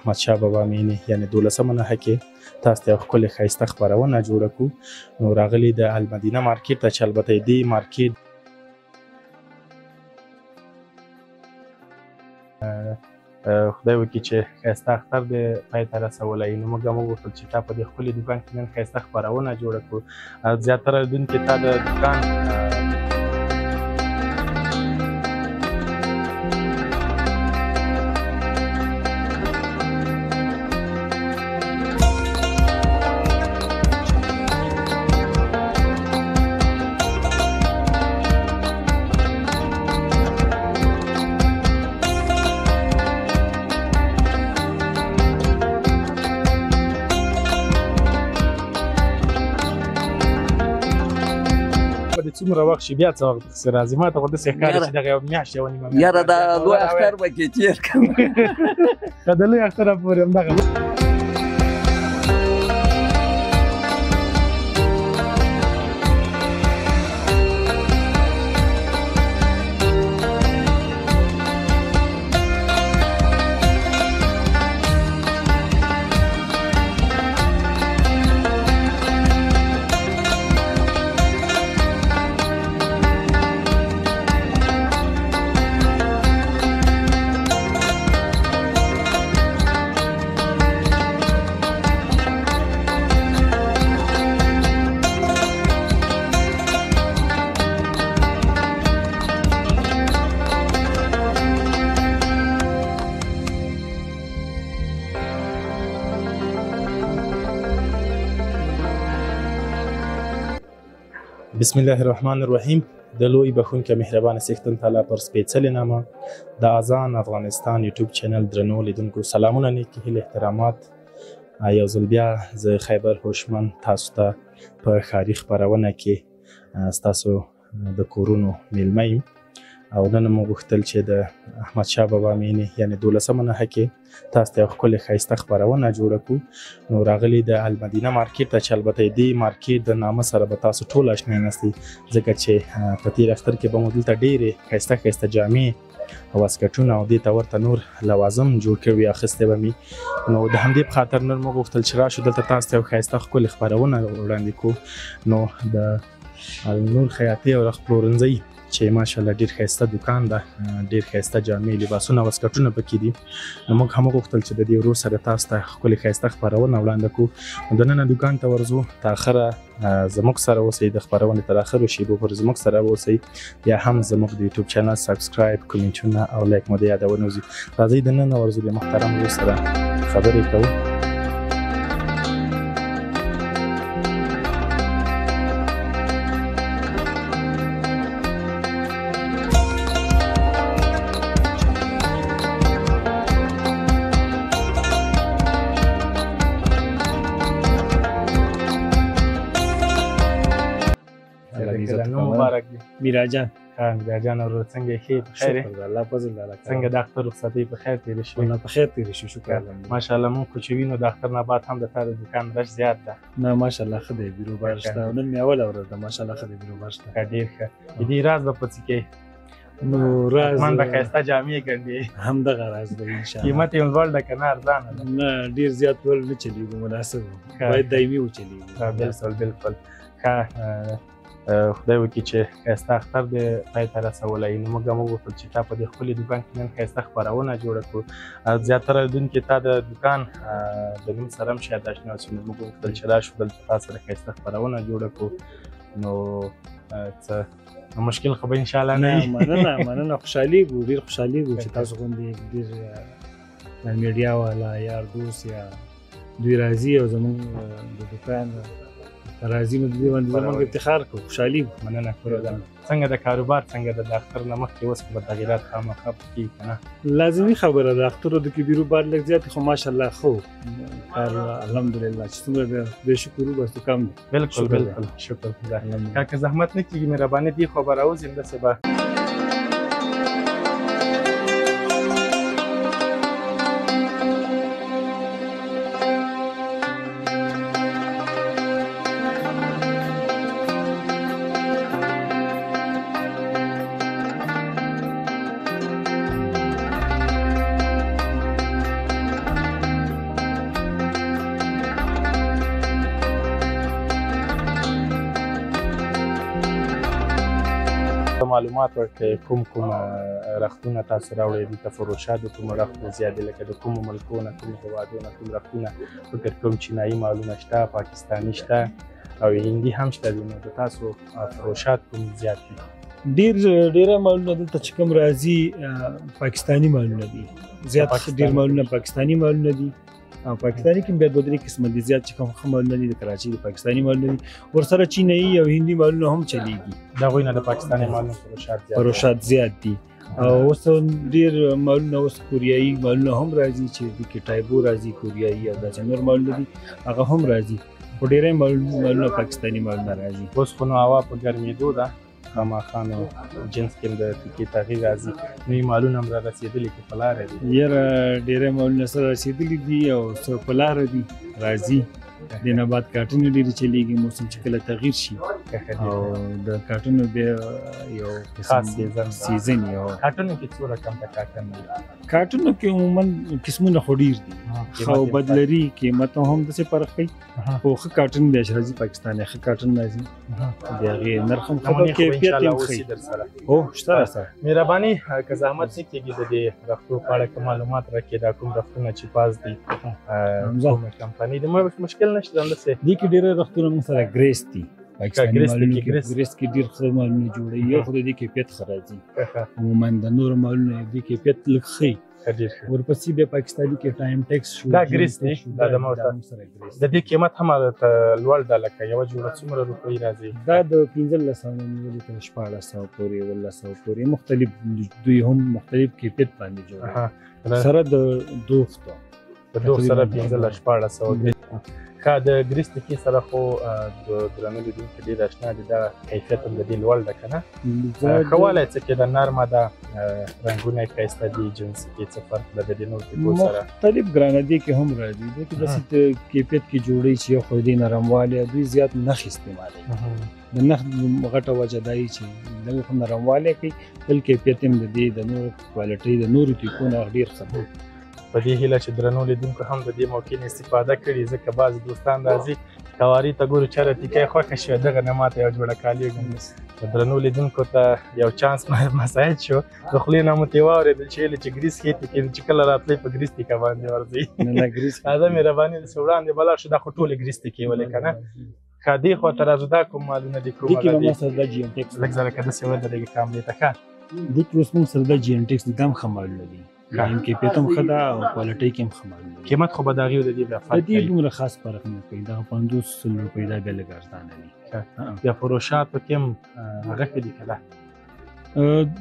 احمدشاه بابا مینې یعنې 12مه نښه کې تاسو ته یو ښکلې ښایسته خپرونه جوړه کړو. نو راغلي د المدینه مارکیټ ته چې البته دې مارکیټ خدای وکړي چې ښایسته اختر دې پای ته رسولی. نو موږ هم وغوښتل چې تا په دې ښکلي دوکان کې نن ښایسته خپرونه جوړه کړو. زیاتره لیدونکي تا د دوکان څومره وخت شي بیا څه وخت پسې راځي. ما ته خو داسې ښکاري چې دغه یوه میاشت یوه نیمه میاشت یاره دا لوی اختر به کې تېر کړم. که د لوی اختره پورې همدغه بسم الله الرحمن الرحیم. د لوی بخښونکي مهربانه څښتن تعالی پر سپېڅلې نامه د اذان افغانستان یوټیوب چینل درنو لیدونکو سلامونه، نیکې هیلې، احترامات. یو ځل بیا زه خیبر هوشمند تاسو ته په ښاري خپرونه کې ستاسو د کورونو میلمه یم او نن موږ غوښتل چې د احمدشاه بابا مینې یعنې 12مه نښه کې تاسو ته یو ښکلې ښایسته خپرونه جوړه کړو. نو راغلي د المدینه مارکیټ ته چې البته دې مارکیټ د نامه سره به تاسو ټول اشنا یاستئ ځکه چې په تېر اختر کې به مو دلته ډېرې ښایسته ښایسته جامې او واسکټونه او دې ته ورته نور لوازم جوړ کړي اخیستې به مې. نو د همدې په خاطر نن موږ غوښتل چې راشو دلته تاسو ته یو ښایسته ښکلې خپرونه وړاندې کړو. نو د نور خیاطۍ او پلورنځۍ چې ماشاءالله ډېر ښایسته دوکان ده، ډېر ښایسته جامې، لباسونه، واسکټونه پکې دي. نو موږ هم وغوښتل چې د دې ورور سره تاسو ته ښکلې ښایسته خپرونه وړاندې کړو. نو دننه دوکان ته ورځو، تر اخره زموږ سره اوسئ، د خپرونې تر اخرو شیبو پورې زموږ سره اوسئ. بیا هم زموږ د یوټیوب چینل سبسکرایب، کومنټونه او لایک مو د یادونه وځي. راځئ دننه ورځو، د محترم ورور سره خبرې کوو. مبارک دی میرا جان. میرا جان ورور څنګه یې؟ ښې په خیر یې؟ شکر الله فضل الله. څنګه د اختر رخصتۍ په خیر تېرې شوې؟ والله په خیر تېرې شوې، شکر الحمدلله. ماشاءالله موږ خو چې وینو د اختر نه بعد هم د تا د دوکان رش زیات ده. نه ماشاءالله ښه دی، بیروبار شته او نن مې اوله ورځ ده، ماشاءالله ښه دی، بیروبار شته. ډېر ښه. د دې راز به په څه کې؟ نو راز من به ښایسته جامې ګنډې. همدغه راز دی انشاءالله. قیمت یې لوړ ده که نه ارزانه ده؟ نه ډېر زیات لوړ نه چلېږو، مناسب باید دایمي وچلېږي. بلکل بلکل. ښه خدای وکړي چې ښایسته اختر دې پای ته رسولی. نو موږ هم وغوښتل چې تا په دې ښکلي دوکان کې نن ښایسته خپرونه جوړه کړو. زیاتره لیدونکي تا د دوکان د نوم سره هم شاید اشنا اوسي. نو موږ وغوښتل چې راشو دلته تا سره ښایسته خپرونه جوړه کړو. نو څه مشکل خو به انشاءالله نه وي. مننه، خوشحالېږو، ډېر خوشحالېږو چې تاسو غوندې ډېر میډیا والا یار دوست یا دوی راځي او زموږ د دوکان راځي. نو د دې باندې زموږ افتخار کوو، خوشحالېږو. مننه. څنګه د کاروبار څنګه د اختر نه مخکې اوس به تغیرات خامخا پکې که نه؟ لازمي خبره ده، اخترو د کې بیروبار لږ زیات خو ماشاءالله ښه کار الحمدلله چې څومره بې شکر وباسو کم دی. بلکل بلکل شکر خدای. که زحمت نه کېږي مهرباني دې خوا به راوځي همداسې به معلومات ورکړئ کوم رختونه تاسو راوړئ دلته فروشات د کومو رختو زیات دي لکه د کومو ملکونو کوم هېوادونو کوم رختونه فکر کوم چینایي مالونه شته پاکستاني شته او هندي هم شته دي نو د تاسو فروشات کوم زیات دي ډېره مالونه دلته چې کوم راځي پاکستاني مالونه دي زیات ډېر مالونه پاکستاني مالونه دي او پاکستاني کې بیا دوه درې قسمه دي زیات چې کوم ښه مالونه دي د کراچي د پاکستاني مالونه دي ورسره چینایي او هندي مالونه هم چلیږي د هغوی نه د پاکستاني مالونو فروشات زیات دي او اوس ډېر مالونه اوس کوریایي مالونه هم راځي چې د کې ټایبو راځي کوریایي او داسې نور مالونه دي هغه هم راځي خو ډېری مالونه پاکستاني مالونه راځي اوس خو نو هوا په ګرمېدو ده خامخا نو جنس کې د تکې تغییر راځي نوي مالونه هم را رسېدلي که په لاره دي یاره ډېری مالونه سره رسېدلي دي او څه په لاره دي راځي د نه بعد کارټونه ډېرې چلیږي موسم چې کله تغییر شي او د کارټونو بیا یو خاص سیزن یو کارټونو کې څو رقم د کارټن دي کارټونو کې عموما قسمونه خو ډېر دي ښه او بد لري قیمت هم داسې فرق کوي خو ښه کارټن بیا چې راځي پاکستاني ښه کارټن راځي د هغې نرخ هم ښه کیفیت هم ښه هو شته راسره مهرباني که زحمت نه کېږي د دې رختو په اړه که معلومات راکړې دا کوم رختونه چې پاس دي کومه کمپنۍ د مشکل نشته همداسې دې کې ډېره رختونه موږ سره ګریس دي پاکستاني مالونه ګریس کې ډېر ښه مالونه جوړوي یو خو د دې کیفیت ښه راځي عموما د نورو مالونو د کیفیت لږ ښه ورپسې بیا پاکستاني کې ټایم ټیکس شو دا ګریس دی دا د د دې قیمت هم لوړ ده لکه یوه جوړه څومره روپۍ راځي دا د 1500 نه نیولې تر 1400 پورې 1500 پورې مختلف دوی هم مختلف کیفیت باندې جوړوي سره د دوختو د دوخت سره 1500 ښه د ګریس تکې سره خو د درنو لیدونکو ډېر اشنا دي دا کیفیت هم د دې لوړ ده که نه ښه والی څه کې د نرمه ده رنګونه یې ښایسته دي جنسي کې څه فرق ده د دې نور تکو سره مختلف ګرانادي کې هم راځي دې کې داسې کیفیت کې جوړوي چې یو خو دې نرموالی دوی زیات نښ استعمالوي د نښ غټه وجه دا یي چې لږ خو نرموالی کوي بل کیفیت هم د دې د نورو کوالټۍ د نورو تکو نه ډېر ښه دی په دې هیله چې درنو لیدونکو هم د دې موقع نه استفاده کړي ځکه بعضې دوستان راځي کواري ته ګورو چېرته تیکۍ خوښه شوې دغه نه ماته یوه جوړه کالي ګڼي درنو لیدونکو ته یو چانس مساعد شو د خولې نه مو ترې واورېدل چې ویلې چې ګریس ښې تیکې چې کله راتلی په ګریس تیکه باندې ورځي راځه مهرباني داسې وړاندې بلاړ شو دا خو ټولې ګریس تیکې ولې که نه ښه دې خواته راځو دا کوم مالونه دي کوم لږ زره که داسې ودرېږي کامرې ته ښه دې کې اوس موږ سره دا جي ان ټیکس دا هم ښه مالونه دي یم کیفیت هم ښه ده او کوالټۍ کې هم ښه مالونه دي قیمت خو به د هغې او د دې بیا فرق کوي د دې دومره خاص فرق نه کوي دغه 500 روپۍ دا بیا لږ ارزانه دي بیا فروشاتو کې هم هغه ښه دي که نه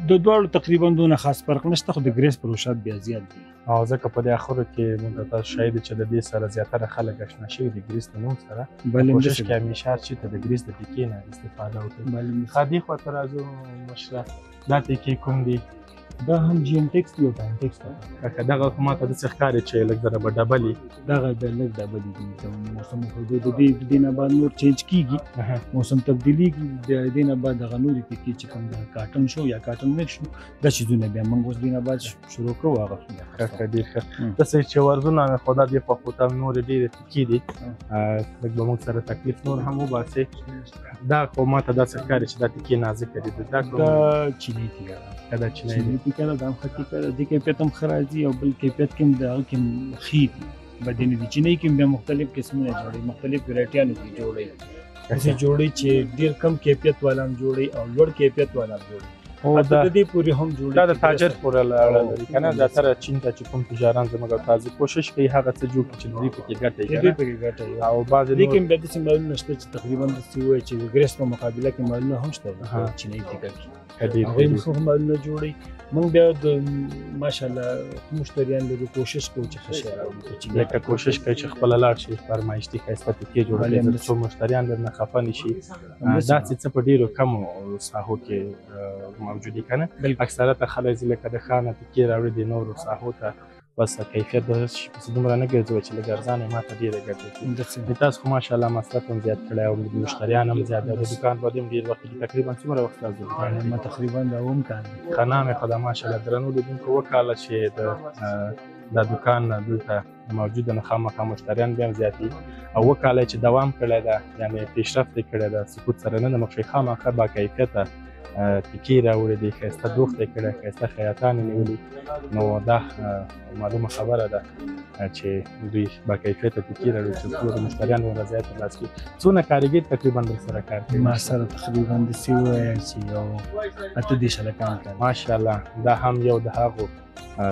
د دواړو تقریبا دونه خاص فرق نشته خو د ګریس پروشات بیا زیات دي او ځکه په دې اخرو کې موږ تاسو شاهد چې د دې سره زیاتره خلک اشنا شوي د ګریس د نوم سره کوشش کوي همیشه هر چي ته د ګریس د تیکې نه استفاده وکړي ښه دې خواته راځو مشره دا تیکې کوم دي دا هم جي ان ټیکس دی او ټایم ټیکس دی که دغه خو ماته داسې ښکاري چې لږ ذره به ډبل وي دغه بیا لږ ډبل دي د موسم د دې نه بعد نور چینج کېږي موسم تبدیلېږي د دې نه بعد دغه نورې تیکې چې کوم د کاټن شو یا کاټن میکس شو دا څیزونه بیا موږ اوس دې نه بعد شروع کوو هغه ډېر ښه داسې چې ورزونه مې خو دا دې په خو ته نورې ډېرې تیکې دي لږ به موږ سره تکلیف نور هم وباسې دا خو ماته داسې ښکاري چې دا تیکې نازکه دي دا چینی تیکه ده دا چینی تیکه ده دا هم ښه تیکه ده دې کیفیت هم ښه راځي او بل کیفیت کې هم د هغه کې هم ښې دي بدې نه دي چینی کې هم بیا مختلف قسمونه جوړوي مختلف ویرایټیانو کې جوړوي داسې جوړوي چې ډېر کم کیفیت والا هم جوړوي او لوړ کیفیت والا هم جوړوي د دې پورې هم جوړوي دا د تاجر پورې اړه لري که نه زیاتره چین ته چې کوم تجاران زموږ او تاسو کوشش کوي هغه څه جوړ کړي چې دوی پکې ګټه وي او بعضې دې کې هم بیا داسې مالونه شته چې تقریبا داسې ووایي چې د ګریس په مقابله کې مالونه هم شته چینی تیکه کې هغوی هم ښه مالونه جوړوي موږ بیا د ماشاءالله مشتریان لرو کوشش کوو چې ښه شی راوړو لکه کوشش کوي چې خپله لاړ شي فرمایشتي ښایسته تیکې جوړه کړي څو مشتریان درنه خفه نه شي داسې څه په ډېرو کمو ساحو کې موجودي که نه اکثرته خلک ځي لکه د ښار نه تیکې راوړي د نورو ساحو ته بس کیفیت به پسې دومره نه ګرځوي چې لږ ارزانه یې ماته ډېره ګټه کوي تاسو خو ماشاءالله مصرف هم زیات کړی او مشتریان هم زیات د دکان باندې هم ډېر وخت تقریبا څومره وخت تاسو ما تقریبا دا اووم کال دی ښه نام یې خو دا ماشاءالله درنو لیدونکو اووه کاله چې دا دکان دلته موجوده نو خامخا مشتریان بیا هم زیات دي او اووه کاله چې دوام کړی ده یعنې پیشرفت یې کړی ده سکوت سره نه ده مخ شوی خامخا باکیفیته تیکې راوړې دي، ښایسته دوخت یې کړی، ښایسته خیاطان یې نیولي. نو دا معلومه خبره ده چې دوی باکیفیته تیکې راوړي چې څو د مشتریانو رضایت ترلاسه کړي. څونه کارګر تقریبا درسره کار کوي؟ ما سره تقریبا داسې ووایه چې یو 8-10 هلکان کار. ماشاءالله دا هم یو د هغو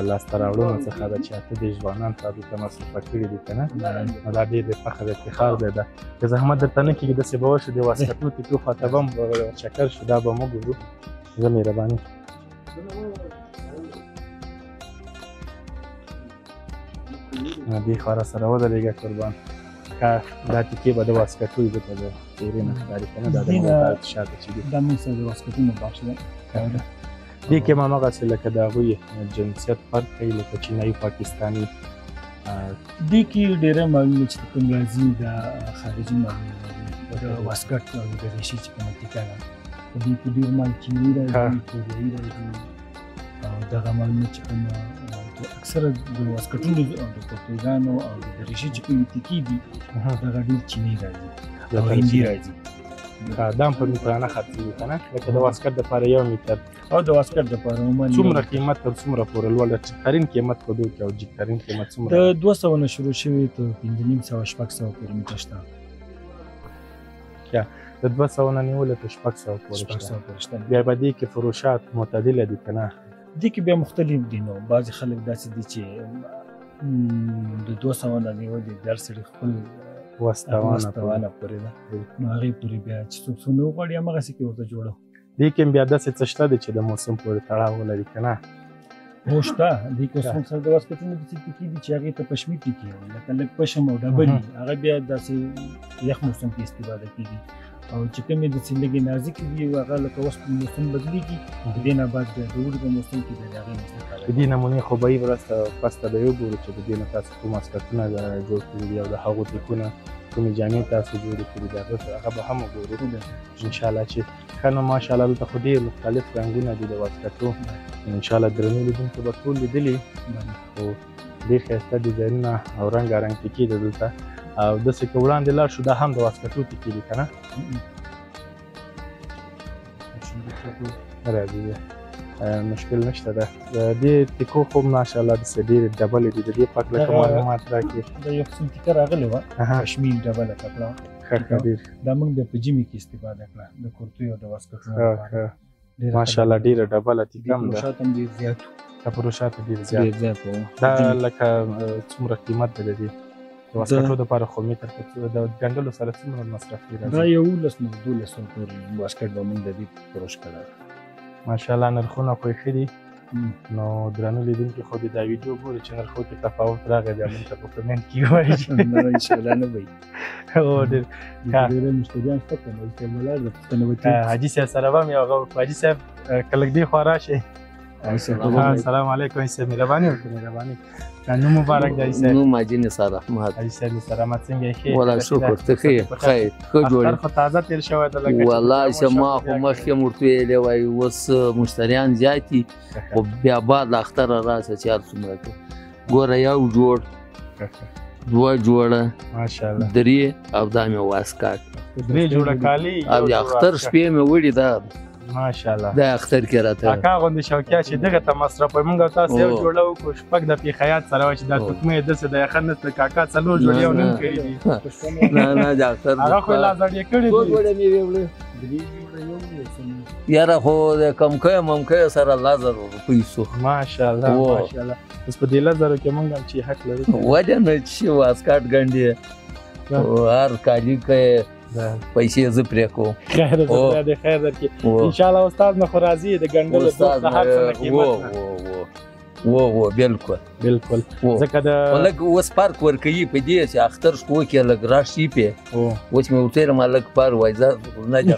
لاسته راوړنو څخه ده چې 8-10 ځوانان تا دلته مصرفه کړي دي که نه؟ نو دا ډېر د فخر افتخار دی. ده که زحمت درته نه کېږي داسې به وشو د واسکټو تیکو خواته به هم چکر شو، دا به موږ وګورو. زه مهرباني دې خوا راسره ودرېږه قربان. که دا تیکې به د واسکټو وي دلته د څېرې نه ښکاري که نه، دا د موټر شاته چې دي دا موږ سره د واسکټونو بخش دی. دې کې هم همغسې لکه د هغوی جنسیت فرق کوي، لکه چینایي، پاکستاني. دې کې ډېره معلومه چې کوم راځي د خارجي معلومه د واسکټ او د ریشې چې کومه تیکه ده، په دې کې ډېر مال چیني راځي، کوریایي راځي، او دغه معلومه چې کومه اکثره د واسکټونو او د پرتګانو او د ریشې چې کومې تیکې دي دغه ډېر چیني راځي او هندي راځي. دا هم په میترانه خرڅېږي که نه؟ لکه د واسکټ دپاره 1 میتر او د واسکټ دپاره عموماً څومره قیمت تر څومره پورې لوړ ده؟ ټیکترین قیمت په دوی کې او جیکترین قیمت څومره؟ د 200 نه شروع شوي تر 550-600 پورې میټر شته. د 200 نه نیولې تر 600 پورې شته. بیا به دې کې فروشات معتدله دي که نه؟ دې کې بیا مختلف دي. نو بعضې خلک داسې دي چې د 200 نه نیولې در سړي خپل وسطوانه پورې ده، نو هغې پورې بیا چې څوک څونه وغواړي همغسې کې ورته جوړو. دې کې هم بیا داسې څه شته دی چې د موسم پورې تړاو ولري که نه؟ هو شته. دې کې اوس موږ سره د واسکټونو داسې تیکې دي چې هغې ته پشمي تیکې وایي، لکه لږ پشم او ډبل وي، هغه بیا داسې یخ موسم کې استفاده کېږي. او چې کومې داسې لږې نازکې دي هغه لکه اوس موسم بدلېږي، د دې نه بعد بیا د اوړي په موسم کې بیا د هغې نه استفاده د دې نمونې خو به یې وروسته پسته به یې وګورو چې د دې نه تاسو کوم واسکټونه جوړ کړي دي او د هغو تیکونه کومې جامې تاسو جوړې کړي دي هغه به هم وګورو انشاءالله. چې ښه نو ماشاءالله دلته خو ډېر مختلف رنګونه دي د واسکټو، انشاءالله درنو لیدونکو به ټول لیدلي، خو ډېر ښایسته ډیزاینونه او رنګارنګ تیکې دي دلته. او داسې که وړاندې لاړ شو دا هم د واسکټو تیکې دي که نه؟ راځي مشکل نشته ده. د دې تیکو خو ماشاءالله داسې ډېرې ډبلې دي. د دې په هکله که معلومات راکړي. د یو قسم تیکه راغلې وه کشمیر ډبله کپړه، ښه ډېر دا موږ بیا په ژمي کې استفاده کړه د کورتیو او د واسکټونو لپاره. ماشاءالله ډېره ډبله تیکه هم ده. فروشات هم ډېر زیات د فروشات ډېر زیات وو. دا لکه څومره قیمت دی د دې د واسکټو دپاره؟ خو متر د ګنډلو سره څومره مصرف راځي؟ دا 11 نه 1200 پورې واسکټ به موږ د دې فروش کړی. ماشاءالله نرخونه خو یې ښه دي. نو درنو لیدونکي خو دې دا ویډیو ګوري چې نرخو کې تفاوت راغی بیا موږ ته په کمنټ کې ووایي چې نه انشاءالله نه به وي. ډېر ډېر مشتریان شته که نه چې ولاړ ده پوښتنه به کېږي. حاجي صاحب سره به هم یو حاجي صاحب که لږ دې خوا راشئ. السلام علیکم حاجي صاحب، مهرباني وکړئ. مهرباني. نوم مبارک دی حاجي صاحب؟ نوم حاجي نثار احمد. حاجي صاحب نثار احمد څنګه یې؟ ښه والله شکر ته ښه یې؟ خیر ښه جوړ یې؟ خو تازه تېر شوی ده لکه والله چې ما خو مخکې هم ورته ویلې وای اوس مشتریان زیات دي خو بیا بعد له اختره راسه چې هر څومره کوي. ګوره یو جوړ، 2 جوړه، ماشاءالله 3 او دا مې واسکټ 3 جوړه کالي او د اختر شپې مې وړي. دا ماشاءالله دا اختر کې راته اکا غوندې شوکیا چې دغه ته مصرف وي. موږ تاسو یو جوړه وکړو شپږ د پیخیات سره وای چې دا تکمې داسې د یخن نسته کاکا څلور جوړې یو نیم کړي دي. نه نه د اختر هغه خو لا زړې کړي دي. 2 جوړې مې وړي یاره، خو د کمکۍ ممکۍ سره 1000 روپۍ سو. ماشاءالله ماشاءالله. اوس په دې 1000 کې موږ هم چې حق لرو وجه نه چې واسکټ ګنډي هر کالي کې پیسې زه پرې کوم. خیر دې خیر درکړي انشاءالله. استاد نه خو راضي د ګنډلو د هر څه نه قیمت و بالکل بالکل. ځکه د لږ اوس پارک ورکوي په دې چې اختر شپو کې لږ راشي پې اوس مې ورته ما لږ پار وای زه نه ده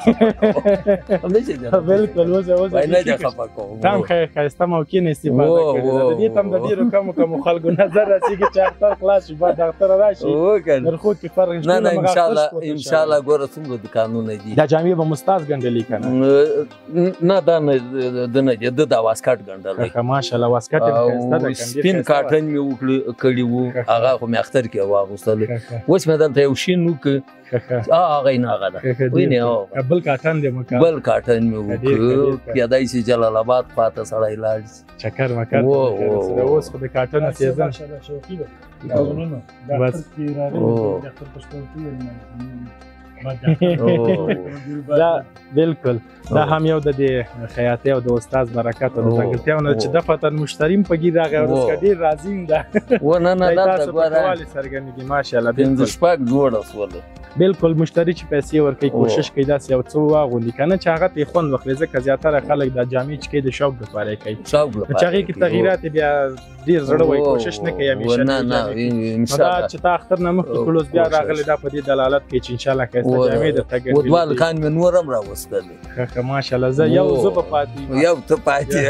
بالکل. اوس نه ده خفه کوم تام ښایسته موقع نه استفاده کړې ده. د دې تم د ډېرو کمو خلکو نظر راسېږي چې اختر خلاص شي بعد اختر راشي نرخو کې فرق نه نه انشاءالله ګوره څومره دوکانونه دي. دا جامې به مستاز ګنډلي که نه؟ نه دا نه د نه د واسکټ ګنډلی ماشاءالله. واسکټ سپین کاټن مې کړي وو هغه خو مې اختر کې واغوستل اوس مې دلته یو شین وکړ هغه نه هغه ده وینې بل کاټن دې مکه بل کاټن مې وکړ پیادای شي جلال آباد پاته سړی لاړ چکر مکر اوس خو د کاټن سیزن بس دا بالکل دا هم یو د خیاطۍ او د استاد برکت او د ځانګړتیاو نه چې د فتن مشتریم په ګیر راغی او څنګه ډیر راضی ده و نه دا غواړي سرګنګي ماشاءالله بالکل شپږ جوړه سول بالکل مشتری چې پیسې ورکوي کوشش کوي دا یو څه واغوندي کنه چې هغه ته خوند وخت ځکه زیاتره خلک د جامې چې د شوق لپاره کوي شوق لپاره چې هغه کې تغیرات بیا ډیر زړه وای کوشش نه کوي همیشه نه ان شاء الله چې تا اختر نه مخکې کولوس بیا راغلی دا په دې دلالت کوي چې ان شاء الله کایسته جامې د تګ ودوال خان مې نورم راوستل ماشاءالله زه یو زه په پاتې یو ته پاتې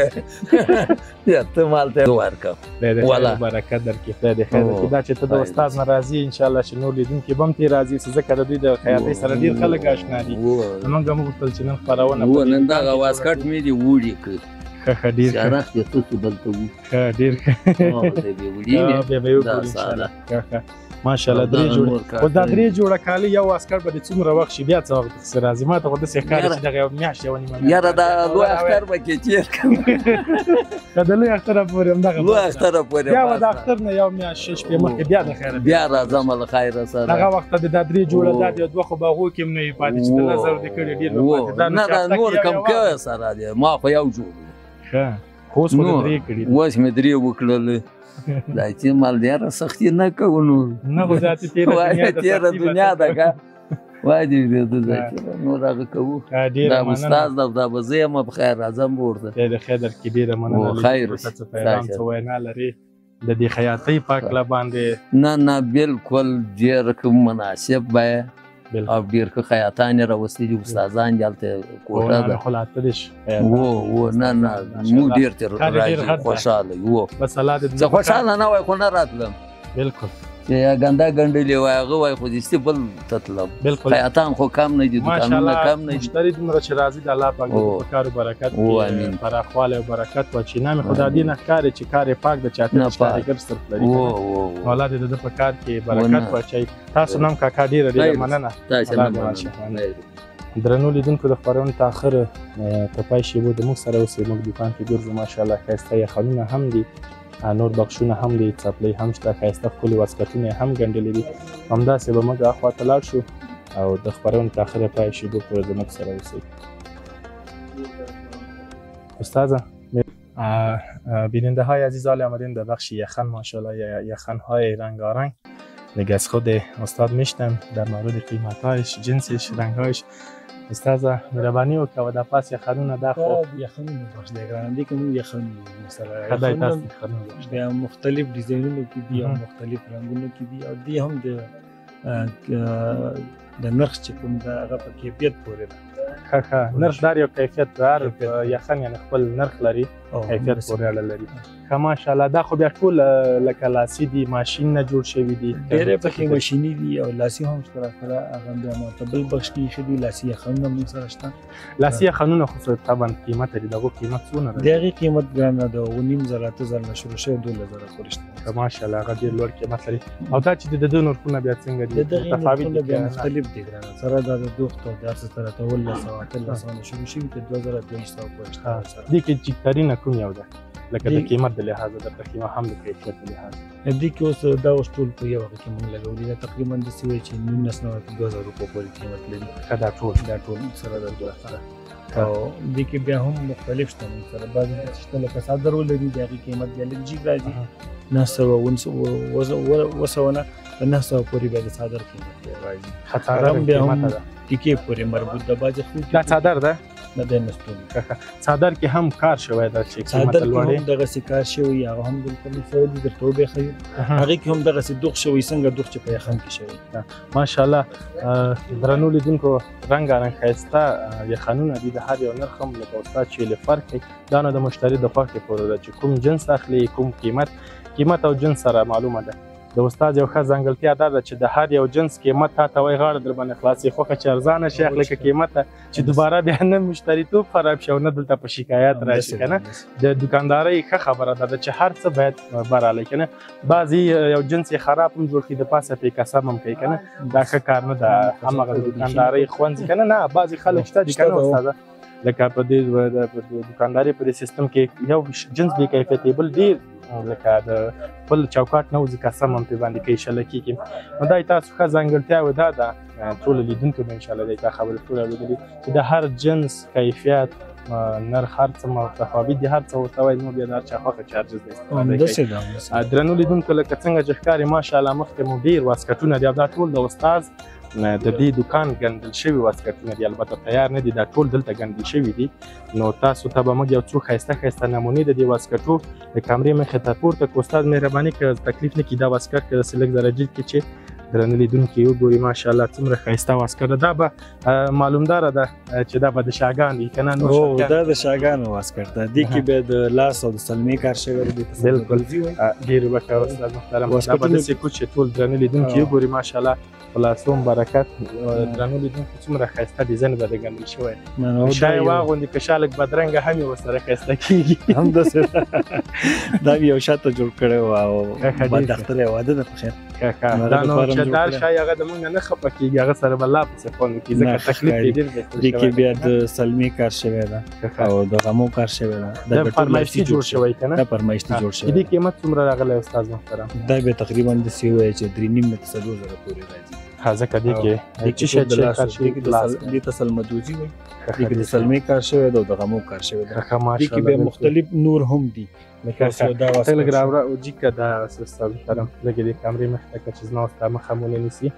یا ته مالته ورکم والله برکت درکې خدای دې خیر کړي دا چې ته د استاد ناراضي ان شاء الله چې نور لیدونکي بم تی راضي ځکه د دوی د خیاطۍ سره ډیر خلک آشنا دي موږ هم غوښتل چې نن خبرونه نن دا واسکټ مې دی وړي کړ ښه ډیر شارخ ته څه دلته وو ښه ډیر ښه ماشاءالله درې جوړه او دا درې جوړه کالي یو واسکټ به څومره وخت شي بیا څه وخت سره راځي ما ته خو داسې ښکاري چې دغه میاشت یوه نیمه یاره دا لوی اختر به کې تېر کړم که د لوی اختره پورې همدغه لوی اختره پورې بیا به د اختر نه یو میاشت شل شپې مخکې بیا د خیره بیا راځم له خیره سره دغه وخت د دا درې جوړه دا د دوه خو باغو کې هم نه وي پاتې چې د نظر دې کړي ډېر به پاتې نه دا نور کم که سره دی ما خو یو جوړ ښه خو اوس خو د درې کړي اوس مې درې وکړل دا چې مال ډېره سختي نه کوو نو نه خو دا تېره دنیا ده که وای دې نور هغه کوو دا استاد دا به زه یم په خیر راځم به ورته د خیر درکې ډېره مننه خیر څه وینا لري د دې خیاطۍ په هکله باندې نه بالکل ډېر مناسب به او ډېر ښه خیاطان یې راوستي دي استادان دي هلته کوټه ده نه موږ ډېر ترې راځي خوشحاله یو زه خوشحاله نه وای خو نه راتلم بالکل چې ګنده ګنډلې وای هغه وای خو دستي بل ته تلم خیاطان خو کم نه دي دوکانونه کم نه دي مشتري دومره چې راځي د الله پاک د کارو برکت کړي پراخوالی او برکت واچوي نه مې خو دا دې نه ښکاري چې کار یې پاک د چاته چې کارګر صرف لري الله دې د ده په کار کې برکت واچوي تاسو نام کاکا ډېره مننه درنو لیدونکو د خپرونې ته اخر په پای شیبو د موږ سره اوسئ موږ دوکان کې ګرځو ماشاءالله ښایسته یخنونه هم دي نور بخشونه هم دي څپلۍ هم شته ښایسته ښکلي واسکټونه یې هم ګنډلي دي همداسې به موږ اخوا ته لاړ شو او د خپرونې ته اخر پای شیبو پورې زموږ سره اوسئ استاذه بیننده های عزیز حال آمدین در بخش یخن ماشاءالله یخن های رنگارنگ دیگه از خود استاد میشتم در مورد قیمتایش جنسش رنگهایش استاذه مهربانی وکړه و د پاس یخنونه دا خو یخنونه باش دی ګرانډي کوم یخن مثلا خدای تاسو یخنونه بیا مختلف ډیزاینونه کې دي او مختلف رنگونه کې دي او دی هم د نرخ چې کوم دا هغه په کیفیت پورې ده ښه نرخ دار یو کیفیت دار یخن یعنی خپل نرخ لري کیفیت پورې اړه لري ښه ماشاءالله دا خو بیا ټول لکه لاسي دي ماشین نه جوړ شوي دي ډېرې پکې ماشیني دي او لاسي هم شته سره هغه بیا معتبر بخش کې ایښي دي لاسي یخنونه موږ سره شته لاسي یخنونه خو طبعا قیمت لري دغه قیمت څونه دی د هغې قیمت ګرانه ده 9,000 اته زره نه شروع شوی 12,000 پورې شته ماشاءالله هغه ډېر لوړ قیمت لري او دا چې د ده نرخونه بیا څنګه دي متفاوت دي بیا مختلف دي ګرانه سره دا د دوخت او د هر څه سره 12,000 نه شروع شوي تر 2,200 پورې شته دې کې چیکترینه کوم یو ده لکه د قیمت د لحاظه د قیمت هم د کیفیت د لحاظه دې کې اوس دا اوس ټول په یو هغه کې موږ لګولي دا تقریبا داسې وایي چې 19,000 روپو پورې قیمت لري دا ټول سره د دوه سره او دې کې بیا هم مختلف شته موږ سره بعضې شته لکه څادر ولري د هغې قیمت بیا لږ جیګ راځي 900 د 900 پورې بیا د څادر قیمت راځي څادر بیا هم ټیکې پورې مربوط ده بعضې خو دا څادر ده نه دی نستون څادر کې هم کار شوی ده چې قیمت لوړ دی دغسې کار شوی هغه هم دلته شوی دي درته وبېښیو هغې کې هم دغسې دوغ شوی څنګه دوغ چې په یخن کې شوی ماشاءالله درنو لیدونکو رنګارنګ ښایسته یخنونه دي د هر یو نرخ هم لکه استاد چې له فرق کوي دا نو د مشتري د خوښې پورې ده چې کوم جنس اخلي کوم قیمت او جنس سره معلومه ده د استاد یو ښه ځانګړتیا دا ده چې د هر یو جنس قیمت تا ته وایي غاړه در باندې خلاصې خوښه چې ارزانه شي اخلي که قیمت چې دوباره بیا نه مشتریتوب خراب شي او نه دلته په شکایت راشي که نه د دوکاندارۍ ښه خبره ده چې هر څه باید برالی که نه بعضې یو جنس یې خراب هم جوړ کړي د پاسه پرې قسم هم کوي که نه دا ښه کار نه ده همغه د دوکاندارۍ خوند که نه بعضې خلک شته دي که نه استاده لکه په دې دوکاندارۍ په دې سیستم کې یو جنس بې کیفیتي بل ډېر لکه د خپل چوکاټ نه وځي قسم هم پرې باندې کوي شله کېږي نو دا تاسو ښه ځانګړتیاوې دا ده ټولو لیدونکو به انشاءالله دی دا خبرې ټول اورېدلي چې د هر جنس کیفیت نرخ هر څه متفاوت دي هر څه ورته وایي نو بیا د هر چا خوښه چارجز دی استفاده کوي درنو لیدونکو لکه څنګه چې ښکاري ماشاءالله مخکې مو ډېر واسکټونه دي او دا ټول د استاد د دې دوکان ګنډل شوي واسکټونه دي البته تیار نه دي دا ټول دلته ګنډل شوي دي نو تاسو ته به موږ یو څو ښایسته ښایسته نمونې د دې واسکټو د کامرې مخې ته پورته کړو استاد مهرباني که تکلیف نه کړي دا واسکټ که داسې لږ درجې کې چې درنه لیدونکي وګوري ماشاءالله څومره ښایسته واسکټ ده دا به معلومداره ده چې دا به د شاګان وي که نه دا د شاګانو واسکټ ده دې کې بیا د لاس او د سلمې کار شوی دی بلکل ډېر به ښه استاد محترم دا به داسې کوو چې ټول درنه لیدونکي وګوري ماشاءالله خلاصوم برکت درنو لیدونکو څومره ښایسته ډیزاین به د ګنډل شوی شا یې واغوندي که شا لږ بدرنګه هم یې ورسره ښایسته کېږي همداسې دا مې یو شاته جوړ کړی و او بداختلی واده ده په خیر دا نو چې دا شا یې هغه د موږ نه خفه کېږي هغه سره به لا پسې خوند وکړي ځکه تکلیف یې ډېر دی دې کې بیا د سلمې کار شوی ده او د غمو کار شوی ده دا فرمایشتي جوړ شوی که نه دا فرمایشتي جوړ شوی دې قیمت څومره راغلی استاد محترم دا بیا تقریبا داسې ووایي چې 3.5 نه 4 زره پورې راځي ځکه دې کې دې ته سلمدوزي وایي دې کې د سلمې کار شوی ده او د غمو کار شوی ده دې کې بیا مختلف نور هم دي لکه دا واسطه لږ راوړه او جیکه دا استاد محترم لږ دې کامرې مخې ته که چې زما ستا مخه مو نه نیسي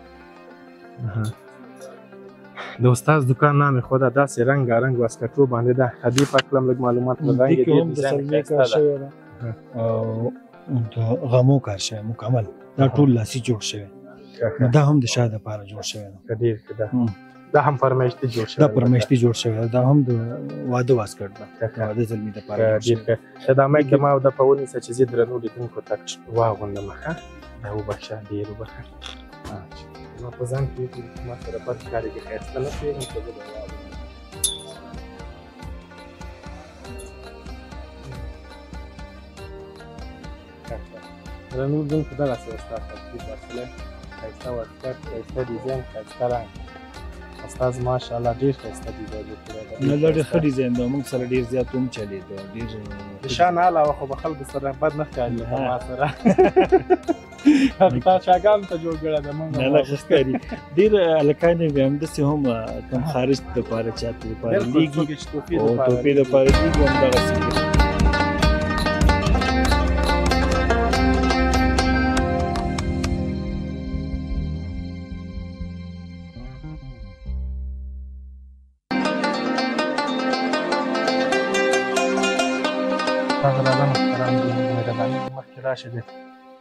د استاد دکان نام یې خو دا داسې رنګارنګ واسکټو باندې ده دې په کلم لږ معلومات په رنګ یې هم د سلمې کار شوی ده او د غمو کار شوی مکمل دا ټول لاسي جوړ شوی دا هم د شا دپاره جوړ شوی ده ډېر ښه ده دا هم فرمایشتي جوړ شوی دا فرمایشتي جوړ شوی دا هم د واده واسکټ ده واده زلمي دپاره ډېر ښه دا مایک د ما د په ونیسه چې زه درنو لیدونکو ته واغوندم ښه دا وبخښه ډېر وبخښه زما په ځان کې ما سره بد ښکاري چې ښایسته نه پوهېږم چې زه به واغوندم درنو لیدونکو دغسې استاد ترتیب واخلی ښایسته واسکټ ښایسته ډیزاین ښایسته رنګ استاد ماشاءالله ډېر ښایسته ډیزاین جوړ کړی دی نه دا ډېر ښه ډیزاین ده موږ سره ډېر زیات هم چلېده ډېر د شا نه علاوه خو به خلکو سره بد نه ښکاري لکه ما سره تا شاګانو ته جوړ کړی دی موږ نه نه ښه ښکاري ډېر هلکان یې بیا همداسې هم کوم خارج دپاره چاته دپاره لیږي او توپې دپاره لیږي همدغسې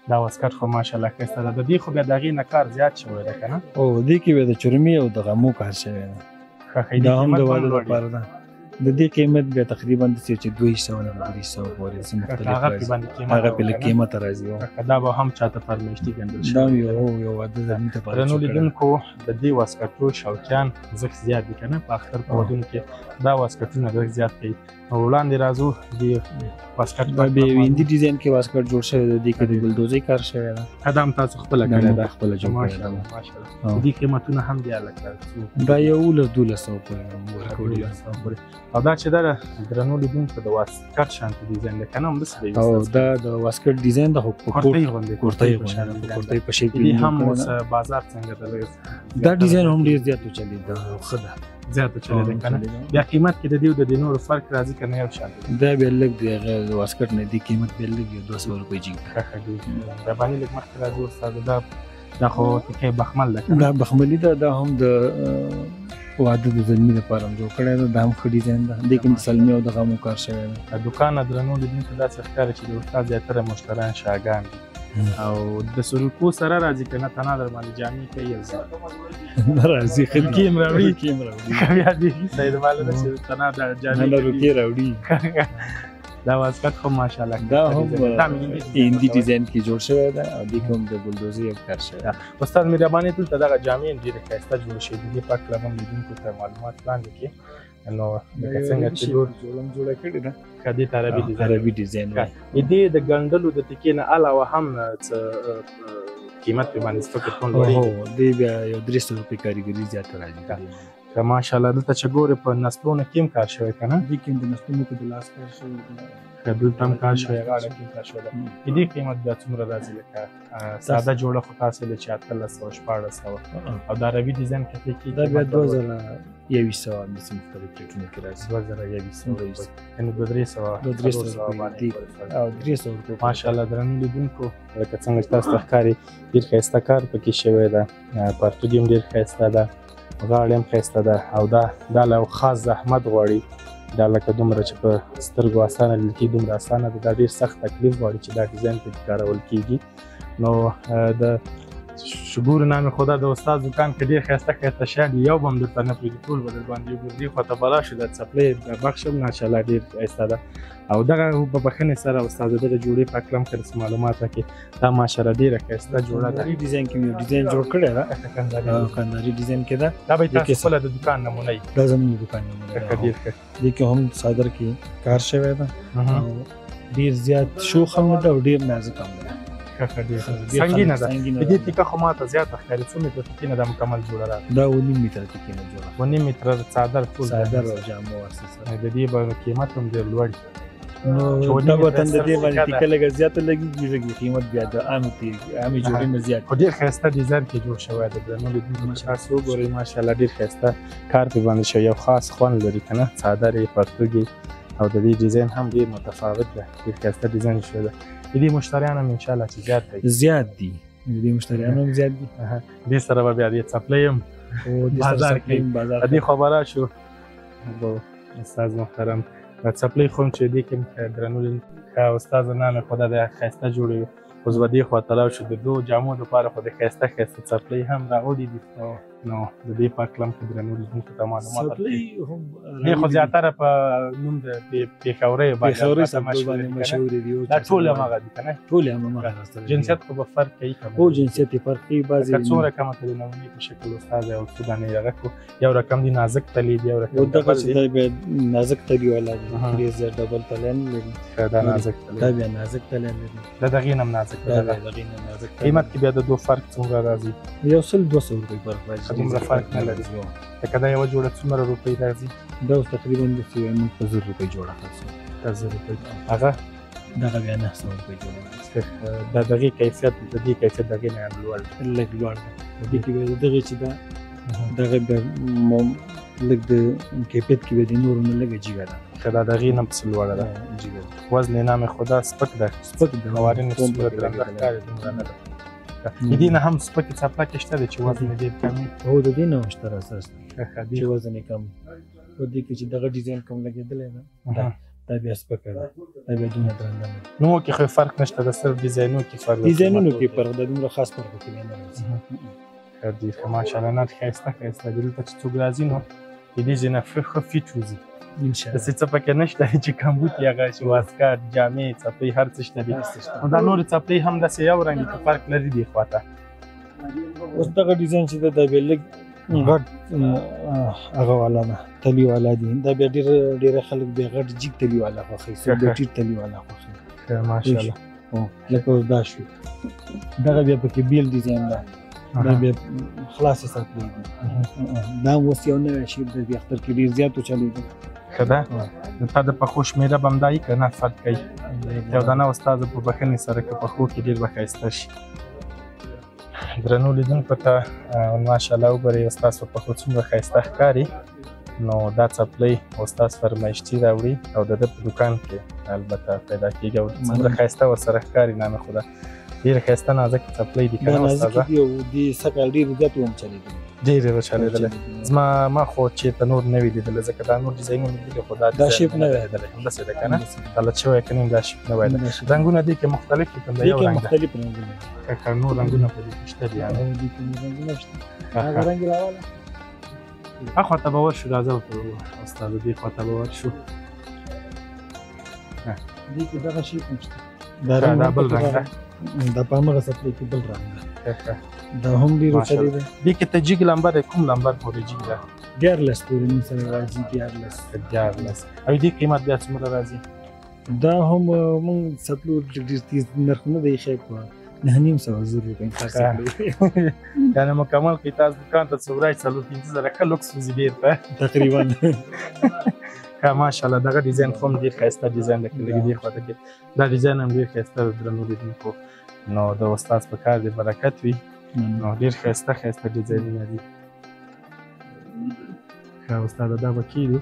دا واسکټ خو ماشاءالله ښایسته ده د دې خو بیا د هغې نه کار زیات شوی ده که نه او دې کې بیا د چرمي او د غمو کار شوی ده دا هم د واده لپاره ده د دې قیمت بیا تقریبا داسې چې 200 نه 300 پورې مختلف راځي هغه پې لږ قیمت راځي دا به هم چاته فرمایشتي ګڼل شوی دا یو واده زلمي ته درنو لیدونکو د دې واسکټو شوقیان زښت زیات دي که نه په اختر په ودونو کې دا واسکټونه زښت زیات کوي او وړاندې راځو د واسکټ بیا هندي ډیزاین کې واسکټ جوړ شوی دی دې کې د ګلدوزۍ کار شوی ده دا هم تاسو خپله کړې ده خپله جوړ کړې ده ماشاءالله دې قیمتونه هم دي هلکه دا 1100 پورې او دا چې دا درنو لیدونکو د واسکټ شانتې ډیزاین ده که نه همداسې دی او دا د واسکټ ډیزاین ده خو کورتۍ غوندې کورتۍ په شکل دې هم اوس بازار څنګه ده دا ډیزاین هم ډېر زیات چلېده ښه ده زیات چلېده که نه بیا قیمت کې د دې او د نورو فرق راځي که نه یو شان دی دا بیا لږ دی هغه د واسکټ نه دې قیمت بیا لږ یو 200 روپۍ جګ ښه دا باندې لږ مخکې راځي استاد دا خو تکې بخمل ده دا بخملي ده دا هم د واده د زلمي لپاره هم جوړ کړی ده دا هم ښه ډیزاین ده دې کې د سلمي او د غمو کار شوی ده دوکانه درنو لیدونکو داسې ښکاري چې د استاد زیاتره مشتریان شاګان دي او د سلوکو سره راځي که نه تنها در باندې جامې کوي یو ځای نه راځي خلکي هم راوړي بیا دې صحیح د ماله ده چې تنها د جامې نه روپۍ راوړي دا واسکټ خو ماشاءالله دا هم هندي ډیزاین کې جوړ شوی دی او د کوم د ګلدوزي یو کار شوی دی. استاد مهرباني دلته دغه جامې ډېرې ښایسته جوړې شوې دي. دې په هکله هم لیدونکو ته معلومات وړاندې کړي. نو لکه څنګه چې جوړه کړې ده که دې ته عربي ډیزاین وایي. دې د ګنډلو د تکې نه علاوه هم څه قیمت پرې باندې فکر کوم لوړېږي؟ دې بیا یو 300 روپۍ کاریګري زیاته راځي. که ماشاءالله دلته چې ګورې په نسلونو کې هم کار شوی که نه؟ دې کې د نسلونو کې د لاس کار شوی دی. که دلته هم کار شوی غاړه کې هم کار شوی ده. د دې قیمت بیا څومره راځي؟ لکه ساده جوړه خو تاسې له چې 1800 1400 او د عربي ډیزاین کتې کې دا بیا 2100 همداسې مختلف ریټونو کې راځي. 2100 یعنې 200 او 300 روپۍ. ماشاءالله درنو لیدونکو لکه څنګه چې تاسو ته ښکاري ډېر ښایسته کار پکې شوی ده. پرتوګ هم ډېر ښایسته ده، غاړه هم ښایسته ده او دا له خاص زحمت غواړي. دا لکه دومره چې په سترګو اسانه لیدل کېږي دومره اسانه ده. دا ډېر سخت تکلیف غواړي چې دا ډیزاین پکې کارول کېږي. نو د شګورو نامې خو دا د استاد دوکان کې ډېر ښایسته ښایسته شیان دي. یو به هم درته نه پرېږدي، ټول به در باندې وګورو. دې خوا ته به راشو دا څپلۍ بخش هم ماشاءالله ډېر ښایسته ده او دغه په بښنې سره استاد دغه جوړې په هکله هم که څه معلومات راکړي. دا ماشاءالله ډېره ښایسته جوړه ده. ډیزاین کې یو ډیزاین جوړ کړی ده، کندهاري ډیزاین کې ده. دا به تاسو خپله د دوکان نمونه وي؟ دا زموږ د دوکان نمونه ده. ډېر ښه. دې کې هم صادر کې کار شوی ده او ډېر زیات شوخ هم ده او ډېر نازک هم ده. سنګینه ده. د دې تیکه خو ماته زیاته ښکاري. څو متره تکې نه ده مکمل جوړه راغله؟ دا 9 متره تکې نه جوړه. 9 متره څادر ټول څادر او جامو واسطه. د دې به قیمت هم ډېر لوړ وي. نو دا وطن د دې باندې تیکه لږه زیاته لګېږي، قیمت بیا د عامې جوړې نه زیات. خو ډېر ښایسته ډیزاین کې جوړ شوی دی. درنو لیدونکو تاسو وګورئ ماشاءالله ډېر ښایسته کار پرې باندې شوی. یو خاص خوند لري که نه؟ څادر یې، پرتوګ یې او د دې ډیزاین هم ډېر متفاوت ده. ډېر ښایسته ډیزاین شوی ده. د دې مشتریان هم انشاءالله چې زیات دي. د دې مشتریان هم زیات دي. دې سره به بیا دې څپلۍ هم بازار کې دې خوا به راشو. استاد محترم څپلۍ خو هم چې دې کې درنو ښه استاد نامې خو دا د ښایسته جوړوي. اوس به دې خوا ته لاړ شو. د دو جامو دپاره خو د ښایسته ښایسته څپلۍ هم راوړي دي. نو د دې په هکله هم که درنو لیدونکو ته معلومات څپلۍ هم دې خو زیاتره په نوم د پېښورۍ پېښورۍ څپلۍ باندې مشهورې دي. دا ټول همغه دي که نه؟ ټول همغه راستل. جنسیت خو به فرق کوي که نه؟ هو جنسیت یې فرق کوي. بعضې که څو رقمه که د نمونې په شکل استاد یو څو دانې هغه کړو. یو رقم دي نازک تلي دي، یو رقم دغه چې دی بیا نازک تلي والا دي. ډېر زیات ډبل تلی نه لري. دا نازک تلي، دا بیا نازک تلی لري. د دغې نه هم نازک تلی ده. قیمت کې بیا د دو فرق څومره راځي؟ 100-200 روپۍ فرق راځي. دومره فرق نه لري. لکه دا یوه جوړه څومره روپۍ راځي؟ دا اوس تقریبا داسې وایي موږ په 1000 روپۍ جوړه خرڅوو. 1000 روپۍ. هغه دغه بیا 900 روپۍ جوړه. د دغې کیفیت د دې کیفیت دغې نه لوړ دی. لږ لوړ دی. د دې کې بیا د دغې چې ده دغه بیا لږ د کیفیت کې بیا د نورو نه لږه جګه ده. که دا دغې نه پسې لوړه ده. جګه ده. وزن یې نامې خو دا سپک ده. سپک ده. موارد یې څومره درنده ښکاري دومره نه ده. د دې نه هم سپکې څپلکې شته دی چې وزن یې ډېر کم وي؟ هو د دې نه هم شته اساس چې وزن یې کم وي. په دې کې چې دغه ډیزاین کوم لګېدلی ده دا بیا سپکه ده. دا بیا دومره درنده نه ده. نومو کې خو فرق نشته ده، صرف ډیزاینونو کې فرق ده. ډیزاینونو کې فرق ده. دومره خاص فرق پکې نه راځي. ډېر ښه ماشاءالله نه ښایسته ښایسته دي. دلته چې څوک راځي نو د دې ځای نه ښه فټ وځي. داسې څه پکې نشته چې کمبود وي، هغه واسکټ، جامې، څپلۍ هر څه شته دي. نو دا نورې څپلۍ هم داسې یو رنګ دي، فرق لري دې خوا ته. اوس دغه ډیزاین چې ده دا بیا لږ غټ هغه والا ده، تلي والا دي. دا بیا ډېره خلک بیا غټ جګ تلي والا خوښوي، څوک بیا ټیټ تلي والا خوښوي. ماشاءالله. لکه اوس دا شوي. دغه بیا پکې بیل ډیزاین ده. دا بیا خلاصې څپلۍ دي. دا هم اوس یو نوی شی دی، د اختر کې ډېر زیات وچلېږي. ښه ده. د تا د پښو شمېره به همدا وي که نه فرق کوي؟ یو دانه استاده په بښنې سره که پښو کې ډېر به ښایسته شي. درنو لیدونکو ته ماشاءالله وګورئ استاد په پښو څومره ښایسته ښکاري. نو دا څپلۍ استاد فرمایشتي راوړي او د ده په دوکان کې البته پیدا کېږي او څومره ښایسته ورسره ښکاري. نامې خو ده ډېرې ښایسته نازکې څپلۍ دي که نه استاده؟ دا نازکې دي او دې سږ کال ډېرې زیاتې وچلېدلې. ډېرې وچلېدلې. ما خو چېرته نور نه وي لیدلی، ځکه دا نور ډیزاینونه مې لیدلي خو دا شیپ نه وی لیدلی. همداسې ده که نه؟ غلط شوی که نه دا شیپ نه وی ده. رنګونه دې کې مختلف دي که د یو رنګ ده؟ مختلف رنګونه دي. که نور رنګونه په دې کې شته دي؟ دې کې نور رنګونه شته. هغه رنګ یې راواله. هغه خوا ته به ورشو. راځه ورته استاده دې خوا ته به ورشو. دې کې دغه شی کوم شته دا بل رنګ ده دا په همغه سطلې کې بل رنګ ده دا هم ډېر ښه دی دې کې ته جیګ لمبر کوم لمبر پورې جیګ ده 14 پورې موږ سره راځي 14 او دې قیمت بیا څومره راځي دا هم موږ سطلو ډېر تیز نرخ نه دی ښی په 9.5 روپۍ تاسو یعنې مکمل کې تاسو دکان ته څومره 4-5 زره ښه لوکس وځي ډېر ته تقریبا که ماشاءالله دغه ډیزاین خو هم ډېر ښایسته ډیزاین دی لږ دې خواته کې دا ډیزاین هم ډېر ښایسته دی درنو لیدونکو نو د استاد په کار دی برکت وي نو ډېر ښایسته ډیزاینونه دي ښه استاده دا به کېږدو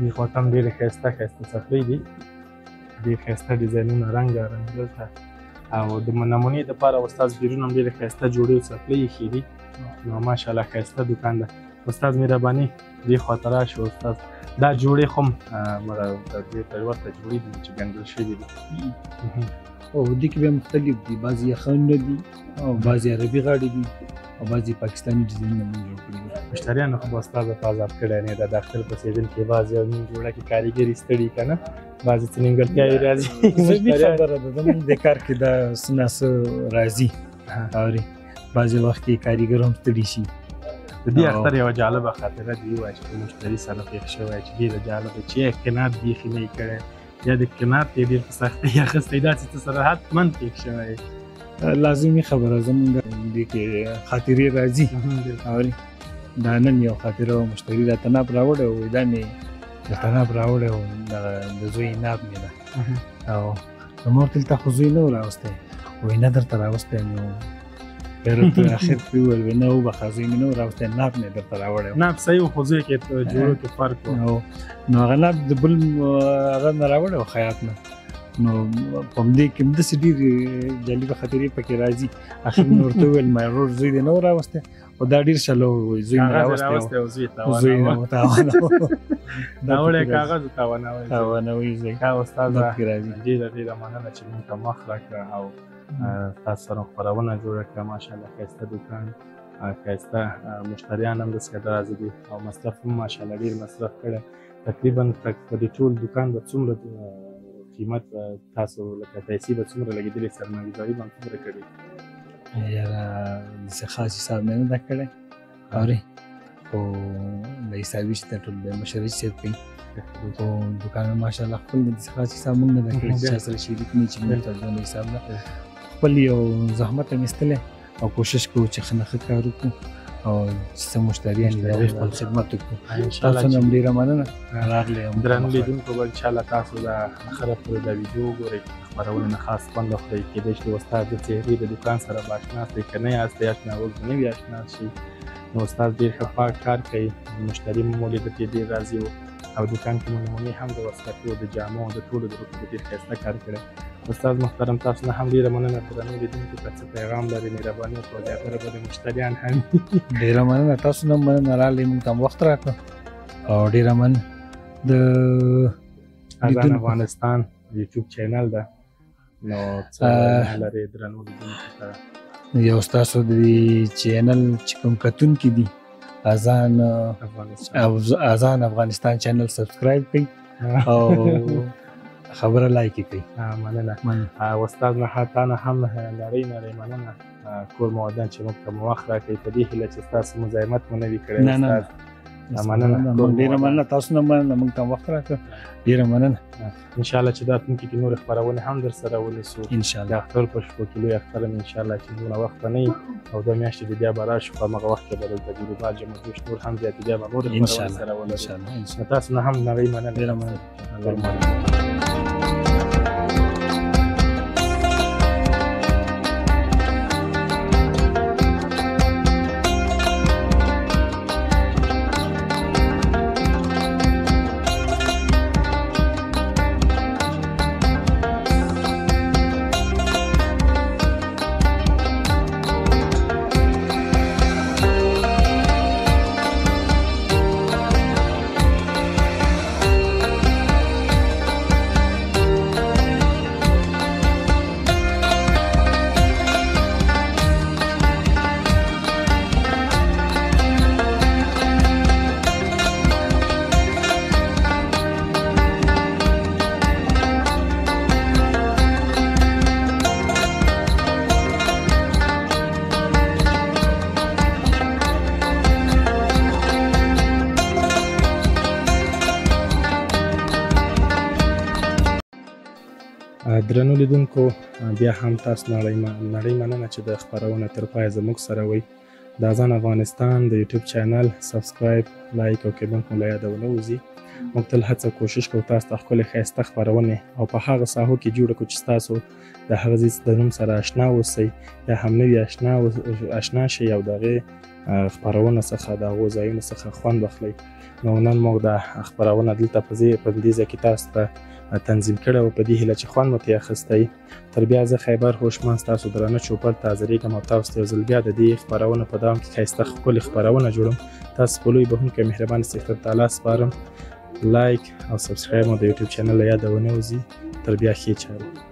دې خواته هم ډېرې ښایسته څپلۍ دي ډېر ښایسته ډیزاینونه رنګارنګ دلته او د نمونې دپاره استاد بیرون هم ډېرې ښایسته جوړې او څپلۍ ایښي دي نو ماشاءالله ښایسته دوکان ده استاد مهرباني دې خواته راشه استاد دا جوړې خو هم د دې په ورته جوړې دي چې ګنډل شوي دي او دې کې بیا مختلف دي بعضې یخنونه دي او بعضې عربي غاړې دي او بعضې پاکستاني ډیزاینونه موږ جوړ کړي دي مشتریانو خو به استاد ته آزاد کړی نه ده د اختر په سیزن کې بعضې یو نیم جوړه کې کاریګري ستړي که نه بعضې څه نیمګړتیاوې راځي ضروري خبره ده زموږ د کار کې دا څه نه څه راځي اورې بعضې وخت کې کاریګر هم ستړي شي د دې اختر یوه جالبه خاطره دې ووایه چې په مشتري سره پېښ شوی چې ډېره جالبه چې یې قناعت بیخي نه یې کړی یا د قناعت یې ډېر په سختۍ اخیستی داسې څه سره حتما پېښ شوی لازمي خبره زموږ دې کې خاطرې راځي اورې دا نن یو خاطره وه مشتري راته ناب راوړی و دا مې درته ناب راوړی و د زوی ناب مې ده او زما ورته دلته خو زوی نه و راوستی وایي نه درته راوستی نو پیرت اخر کې وویل نه وبخه زوی مې نه و راوستی ناب مې درته راوړی و ناب صحیح و خو زوی کې جوړو کې فرق و نو هغه ناب د بل هغه نه راوړی و خیاط نه نو په همدې کې همداسې ډېرې جالبه خاطرې پکې راځي اخر مې ورته وویل ما ورور زوی دې نه و راوستی او دا ډېر شل وایي زوی مې راوستی و زوی نه و تاوانوه ناوړی کاغذ تاوانوي زوی ښه استاده پکې راځي ډېره مننه چې موږ ته وخت راکړه او تاسو سره خپرونه جوړه کړه ماشاءالله ښایسته دوکان ښایسته مشتریان هم داسې راځي دي او مصرف هم ماشاءالله ډېر مصرف کړی تقریبا په دې ټول دوکان به څومره قیمت تاسو لکه پیسې به څومره لګېدلې سرمایه‌ګذاري به هم څومره کړې یاره داسې خاص حساب مې نه ده کړی اورې خو د حسابي چې ټول به مشري صاحب کوي خو دوکان ماشاءالله خپل داسې خاص حساب موږ نه ده کړی چې چا سره شریک نه چې موږ ته دونه حساب نه خپل یو زحمت هم ایستلی او کوشش کوو چې ښه نه ښه کار وکړو او څه مشتریان دي هغوی خپل خدمت وکړو تاسو نه هم ډېره مننه راغلی درنو لیدونکو به انشاءالله تاسو د آخره پورې دا ویډیو وګورئ خپرونه نه خاص خوند واخلئ کېدای شي د استاد د څهرې د دوکان سره به اشنا شئ که نه یاستئ اشنا اوس به نه وي اشنا شئ نو استاد ډېر ښه پاک کار کوي مشتري مو ولید چې ډېر راضي و او دوکان کې مو نمونې هم د وسلکو د جامو د ټولو د روپو ډېر ښایسته کار کړی استاد محترم تاسو نه هم ډېره مننه درنو لیدونکو که څه پیغام لري مهرباني وکړئ زیاتره به د مشتریان هم ډېره مننه تاسو نه هم مننه راغلی موږ ته هم وخت راکړه او ډېره مننه د اذان افغانستان یوټیوب چینل ده نو څه لري درنو لیدونکو ته یو ستاسو د دې چینل چې کوم کتونکي دي اذان افغانستان چینل سبسکرایب کړئ او خبره لایک کړئ مننه استاد نه تا نه هم نړۍ مننه کور مو ودان چې موږ ته مو وخت راکړئ په دې هیله چې ستاسو مزاحمت مو نه وي کړی استاد مننه ډېره مننه تاسو نه مننه موږ ته وخت راکړه ډېره مننه انشاءالله چې دا راتلونکي کې نورې خپرونې هم در سره ونیسو انشاءالله د اختر په شپو کې لوی اختر هم انشاءالله چې دونه وخت به نه وي او دا میاشتې د بیا به راشو په همغه وخت کې به دلته بیروبار جمعجوش نور هم زیاتې بیا به نورې خپرونې سره ولرو تاسو نه هم نړۍ مننه ډېره مننه درنو لیدونکو بیا هم تاسو نړۍ مننه چې د خپرونه تر پای زموږ سره وئ. د اذان افغانستان د یوټیوب چینل سبسکرایب، لایک او کمنټ مو له یاده ونه وځي. موږ تل هڅه کوشش کوو تاسو ته ښکلې ښایسته خپرونې او په هغه ساحو کې جوړه کړو چې تاسو د هغه ځای د نوم سره اشنا اوسئ یا هم نوي اشنا شئ او د هغې خپرونه څخه د هغو ځایونو څخه خوند واخلئ. نو نن موږ دا خپرونه دلته په دې ځای کې تاسو ته تنظیم کړې وه په دې هیله چې خوند مو ترې اخیستی. تر بیا زه خیبر هوشمند ستاسو درانه چوپړ ته حاضرېږم او تاسو ته یو ځل بیا د دې خپرونه په دوام کې ښایسته ښکلې خپرونه جوړم. تاسو په لوی بښونکی مهربان استقلال تعالی سپارم. لایک او سبسکرایب مو د یوټیوب چینل له یاده ونه وځي. تر بیا ښې چارې.